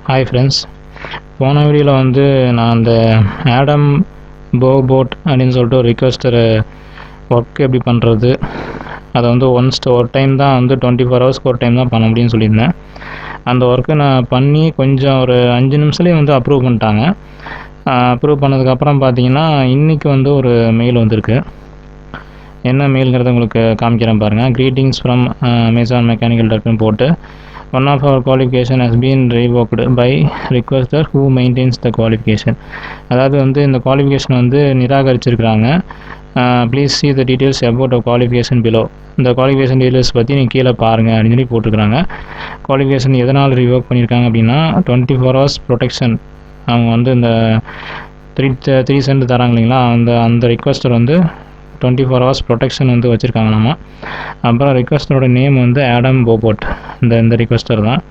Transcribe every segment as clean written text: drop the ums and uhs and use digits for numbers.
Hi friends, போன வீடியோவில் வந்து நான் அந்த ஆடம் போட் அப்படின்னு சொல்லிட்டு ஒரு ரிக்வெஸ்டர் ஒர்க் எப்படி பண்ணுறது, அதை வந்து ஒரு டைம் தான் வந்து 24 ஹவர்ஸ்க்கு ஒரு டைம் தான் பண்ண முடியும்னு சொல்லியிருந்தேன். அந்த ஒர்க்கு நான் பண்ணி கொஞ்சம் ஒரு 5 நிமிஷத்துலேயே வந்து அப்ரூவ் பண்ணிட்டாங்க. அப்ரூவ் பண்ணதுக்கப்புறம் பார்த்தீங்கன்னா இன்றைக்கி வந்து ஒரு மெயில் வந்திருக்கு. என்ன மெயிலுங்கிறத உங்களுக்கு காமிக்கிறேன் பாருங்கள். க்ரீட்டிங்ஸ் ஃப்ரம் அமேசான் மெக்கானிக்கல் டர்க்குன்னு போட்டு one of our qualification has been revoked by requester who maintains the qualification. அதாவது வந்து இந்த குவாலிஃபிகேஷன் வந்து நிராகரிச்சிருக்கிறாங்க. Please see the details about the qualification below. இந்த குவாலிஃபிகேஷன் டீட்டெயில்ஸ் பற்றி நீங்கள் கீழே பாருங்கள் அப்படின்னு சொல்லி போட்டிருக்கிறாங்க. குவாலிஃபிகேஷன் எதனால் ரிவோக் பண்ணியிருக்காங்க அப்படின்னா 24 hours ப்ரொடெக்ஷன். அவங்க வந்து இந்த 3 சென்ட் தராங்க இல்லைங்களா, அந்த ரிக்வெஸ்டர் வந்து 24 hours ப்ரொடெக்ஷன் வந்து வச்சுருக்காங்களாமா. அப்புறம் ரிக்வெஸ்டரோட நேம் வந்து ஆடம் போட். இந்த ரிக்வெஸ்டர் தான்,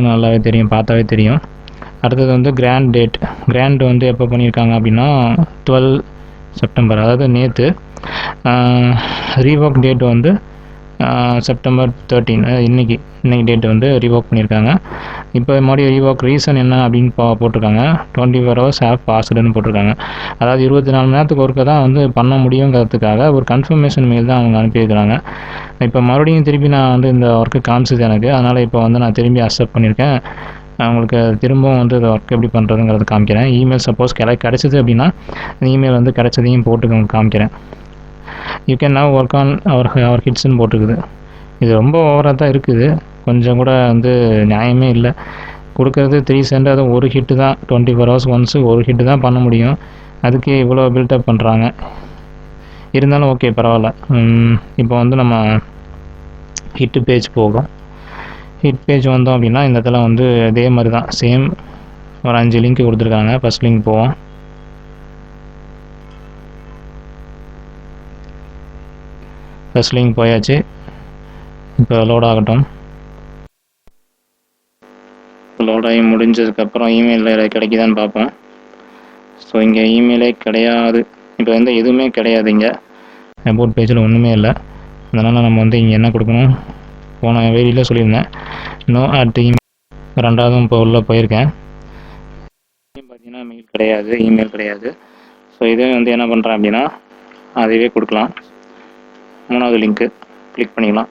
நல்லாவே தெரியும், பார்த்தாவே தெரியும். அடுத்தது வந்து கிராண்ட் வந்து எப்போ பண்ணியிருக்காங்க அப்படின்னா 12 செப்டம்பர், அதாவது நேற்று. ரீவோக் டேட் வந்து செப்டம்பர் 13, இன்றைக்கி டேட் வந்து ரீவோக் பண்ணியிருக்காங்க. இப்போ மறுபடியும் ரீவோக் ரீசன் என்ன அப்படின்னு போட்டிருக்காங்க. 24 hours ஹேவ் பாஸ்டுன்னு போட்டிருக்காங்க. அதாவது 24 மணி நேரத்துக்கு ஒருக்க தான் வந்து பண்ண முடியுங்கிறதுக்காக ஒரு கன்ஃபர்மேஷன் மெயில் தான் அவங்க அனுப்பியிருக்கிறாங்க. இப்போ மறுபடியும் திருப்பி நான் வந்து இந்த ஒர்க்கு காமிச்சது எனக்கு, அதனால் இப்போ வந்து நான் திரும்பி அக்செப்ட் பண்ணியிருக்கேன். அவங்களுக்கு திரும்பவும் வந்து இந்த ஒர்க் எப்படி பண்ணுறதுங்கிறத காமிக்கிறேன். இமெயில் சப்போஸ் கிடச்சிது அப்படின்னா இமெயில் வந்து கிடச்சதையும் போட்டு காமிக்கிறேன். You can now work on our ஹிட்ஸ்ன்னு போட்டிருக்குது. இது ரொம்ப ஓவராக தான் இருக்குது, கொஞ்சம் கூட வந்து நியாயமே இல்லை. கொடுக்கறது 3 சென்ட், அது ஒரு ஹிட்டு தான். 24 hours ஒன்ஸு ஒரு ஹிட்டு தான் பண்ண முடியும். அதுக்கே இவ்வளோ பில்டப் பண்ணுறாங்க. இருந்தாலும் ஓகே, பரவாயில்ல. இப்போ வந்து நம்ம ஹிட்டு பேஜ் போகும். ஹிட் பேஜ் வந்தோம் அப்படின்னா இந்த இடத்துல வந்து இதே மாதிரி தான், சேம் ஒரு 5 லிங்க் கொடுத்துருக்காங்க. ஃபஸ்ட் லிங்க் போவோம். ஃபஸ்ட் லிங்க் போயாச்சு. இப்போ லோட் ஆகட்டும். லோட் ஆகி முடிஞ்சதுக்கப்புறம் இமெயிலில் கிடைக்குதான்னு பார்ப்போம். ஸோ இங்கே இமெயிலே கிடையாது, இப்போ வந்து எதுவுமே கிடையாது. இங்கே அபவுட் பேஜில் ஒன்றுமே இல்லை. அதனால் நம்ம வந்து இங்கே என்ன கொடுக்கணும், போன வீடியோவில் சொல்லியிருந்தேன், நோ அட் இமெயில். ரெண்டாவதும் இப்போ உள்ளே போயிருக்கேன். பார்த்தீங்கன்னா இமெயில் கிடையாது. ஸோ இதே வந்து என்ன பண்ணுறேன் அப்படின்னா அதுவே கொடுக்கலாம். 3வது லிங்க்கு கிளிக் பண்ணிக்கலாம்.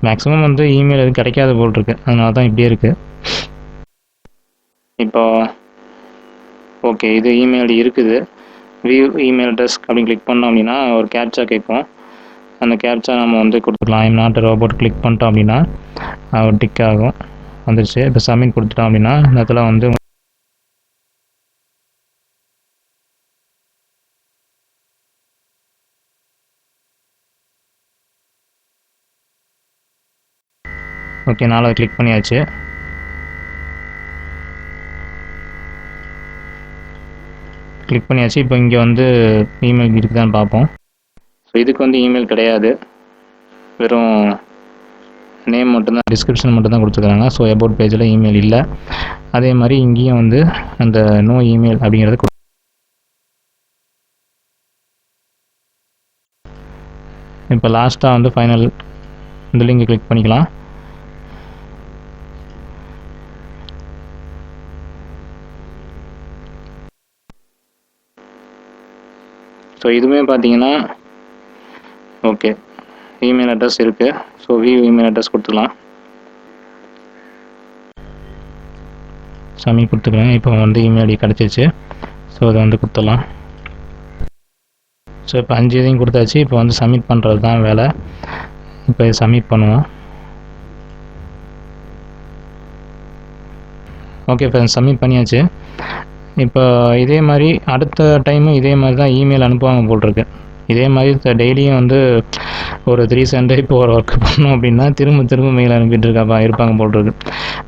மேக்ஸிமம் வந்து இமெயில் எதுவும் கிடைக்காத போல் இருக்குது, அதனால தான் இப்படியே இருக்குது. இப்போ ஓகே, இது இமெயில் இருக்குது. வியூ இமெயில் அட்ரஸ் அப்படின்னு கிளிக் பண்ணோம் அப்படின்னா ஒரு கேப்சா கேட்கும். அந்த கேப்சா நம்ம வந்து கொடுத்துக்கலாம். ஐம் நாட் ரோபோட் கிளிக் பண்ணிட்டோம் அப்படின்னா ஒரு டிக் ஆகும், வந்துடுச்சு. இப்போ சப்மிட் கொடுத்துட்டோம் அப்படின்னா இந்த இடத்துல வந்து ஓகே, 4வது கிளிக் பண்ணியாச்சு. இப்போ இங்கே வந்து இமெயில் இருக்குதான்னு பார்ப்போம். ஸோ இதுக்கு வந்து இமெயில் கிடையாது, வெறும் நேம் மட்டும்தான், டிஸ்கிரிப்ஷன் மட்டும்தான் கொடுத்துருக்காங்க. ஸோ அபவுட் பேஜில் இமெயில் இல்லை. அதே மாதிரி இங்கேயும் வந்து அந்த நோ இமெயில் அப்படிங்கிறது இப்போ லாஸ்ட்டாக வந்து ஃபைனல் இந்த லிங்கை கிளிக் பண்ணிக்கலாம். ஸோ இதுவுமே பார்த்தீங்கன்னா ஓகே, இமெயில் அட்ரஸ் இருக்குது. ஸோ வியூ இமெயில் அட்ரஸ் கொடுத்துக்கலாம். சப்மிட் கொடுத்துக்கிறேன். இப்போ வந்து இமெயில் ஐடி கிடச்சிச்சு. ஸோ அதை வந்து கொடுத்துடலாம். ஸோ இப்போ 5 இதையும் கொடுத்தாச்சு. இப்போ வந்து சப்மிட் பண்ணுறது தான் வேலை. இப்போ இது சப்மிட் பண்ணுவோம். ஓகே ஃப்ரெண்ட்ஸ், சப்மிட் பண்ணியாச்சு. இப்போ இதே மாதிரி அடுத்த டைமும் இதே மாதிரி தான் இமெயில் அனுப்புவாங்க போட்டிருக்கு. இதே மாதிரி டெய்லியும் வந்து ஒரு 3 சென்ட் இப்போ ஒரு ஒர்க் பண்ணோம் அப்படின்னா திரும்ப மெயில் அனுப்பிட்டு இருப்பாங்க போட்டிருக்கு.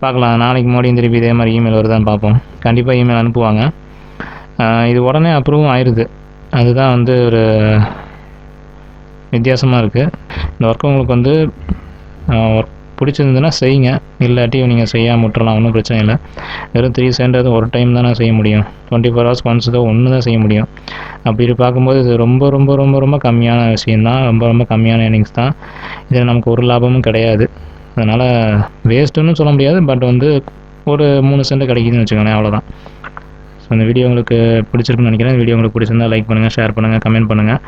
பார்க்கலாம், நாளைக்கு மறுபடியும் திருப்பி இதே மாதிரி இமெயில் வருதான்னு பார்ப்போம். கண்டிப்பாக இமெயில் அனுப்புவாங்க. இது உடனே அப்ரூவும் ஆயிடுது. அதுதான் வந்து ஒரு வித்தியாசமாக இருக்குது. இந்த ஒர்க் உங்களுக்கு வந்து ஒர்க் பிடிச்சிருந்ததுன்னா செய்யுங்க, இல்லாட்டி நீங்கள் செய்யாமல் விட்டுறலாம், ஒன்றும் பிரச்சனை இல்லை. வெறும் 3 சென்ட் அது ஒரு டைம் தானே செய்ய முடியும். 24 hours ஒன்ஸ் தான் ஒன்று தான் செய்ய முடியும். அப்படி பார்க்கும்போது இது ரொம்ப ரொம்ப ரொம்ப ரொம்ப கம்மியான விஷயந்தான், ரொம்ப ரொம்ப கம்மியான ஏர்னிங்ஸ் தான். இதில் நமக்கு ஒரு லாபமும் கிடையாது. அதனால் வேஸ்ட்டுன்னு சொல்ல முடியாது, பட் வந்து ஒரு 3 சென்ட் கிடைக்குதுன்னு வச்சுக்கோங்களேன், அவ்வளோதான். ஸோ இந்த வீடியோ உங்களுக்கு பிடிச்சிருக்குன்னு நினைக்கிறேன். இந்த வீடியோ உங்களுக்கு பிடிச்சிருந்தா லைக் பண்ணுங்கள், ஷேர் பண்ணுங்கள், கமெண்ட் பண்ணுங்கள்.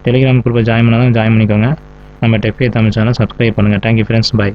டெலிகிராம் குரூப்பில் ஜாயின் பண்ணாலும் ஜாயின் பண்ணிக்கோங்க. நம்ம டெக் தமிழ் சேனல் சப்ஸ்கிரைப் பண்ணுங்கள். Thank you friends, by.